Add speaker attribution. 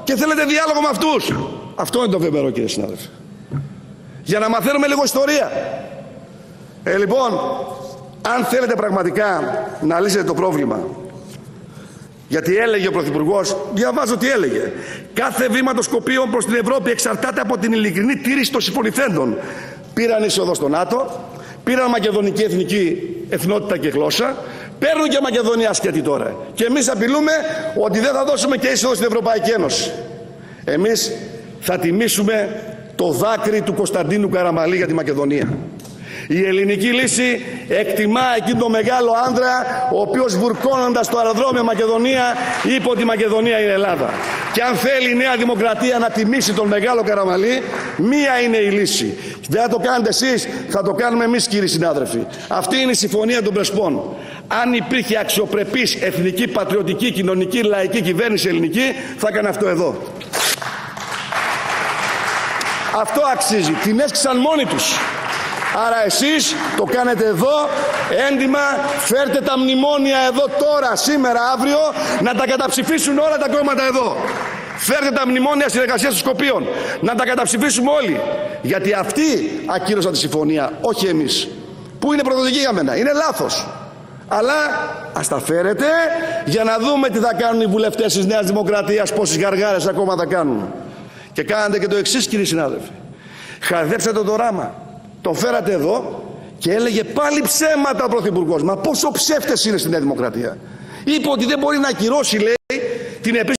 Speaker 1: και θέλετε διάλογο με αυτούς. Αυτό είναι το βεβαιό, κύριε συνάδελφε. Για να μαθαίνουμε λίγο ιστορία. Λοιπόν, αν θέλετε πραγματικά να λύσετε το πρόβλημα, γιατί έλεγε ο Πρωθυπουργός, διαβάζω τι έλεγε: κάθε βήμα των Σκοπίων προς την Ευρώπη εξαρτάται από την ειλικρινή τήρηση των συμφωνηθέντων. Πήραν είσοδο στο ΝΑΤΟ, πήραν μακεδονική εθνική εθνότητα και γλώσσα, παίρνουν και Μακεδονία ασκέτη τώρα. Και εμείς απειλούμε ότι δεν θα δώσουμε και είσοδο στην Ευρωπαϊκή Ένωση. Εμείς θα τιμήσουμε το δάκρυ του Κωνσταντίνου Καραμαλή για τη Μακεδονία. Η ελληνική λύση εκτιμά εκείνο τον μεγάλο άντρα ο οποίος βουρκώνοντας στο αεροδρόμιο Μακεδονία είπε ότι η Μακεδονία είναι Ελλάδα. Και αν θέλει η Νέα Δημοκρατία να τιμήσει τον μεγάλο Καραμαλή, μία είναι η λύση. Δεν θα το κάνετε εσείς, θα το κάνουμε εμείς, κύριοι συνάδελφοι. Αυτή είναι η συμφωνία των Πρεσπών. Αν υπήρχε αξιοπρεπής εθνική, πατριωτική, κοινωνική, λαϊκή κυβέρνηση ελληνική, θα έκανε αυτό εδώ. Αυτό αξίζει. Την έσκησαν μόνοι τους. Άρα εσείς το κάνετε εδώ, έντιμα, φέρτε τα μνημόνια εδώ τώρα, σήμερα, αύριο, να τα καταψηφίσουν όλα τα κόμματα εδώ. Φέρτε τα μνημόνια συνεργασίας των Σκοπίων, να τα καταψηφίσουμε όλοι. Γιατί αυτοί ακύρωσαν τη συμφωνία, όχι εμείς. Που είναι προδοτική για μένα, είναι λάθος. Αλλά ας τα φέρετε για να δούμε τι θα κάνουν οι βουλευτές της Νέας Δημοκρατίας, πόσες γαργάρες ακόμα θα κάνουν. Και κάνατε και το εξής, κύριοι συνάδελφοι. Χαδέψατε το ράμα. Το φέρατε εδώ και έλεγε πάλι ψέματα ο Πρωθυπουργός. Μα πόσο ψεύτες είναι στη Νέα Δημοκρατία. Είπε ότι δεν μπορεί να ακυρώσει, λέει, την επίσκεψη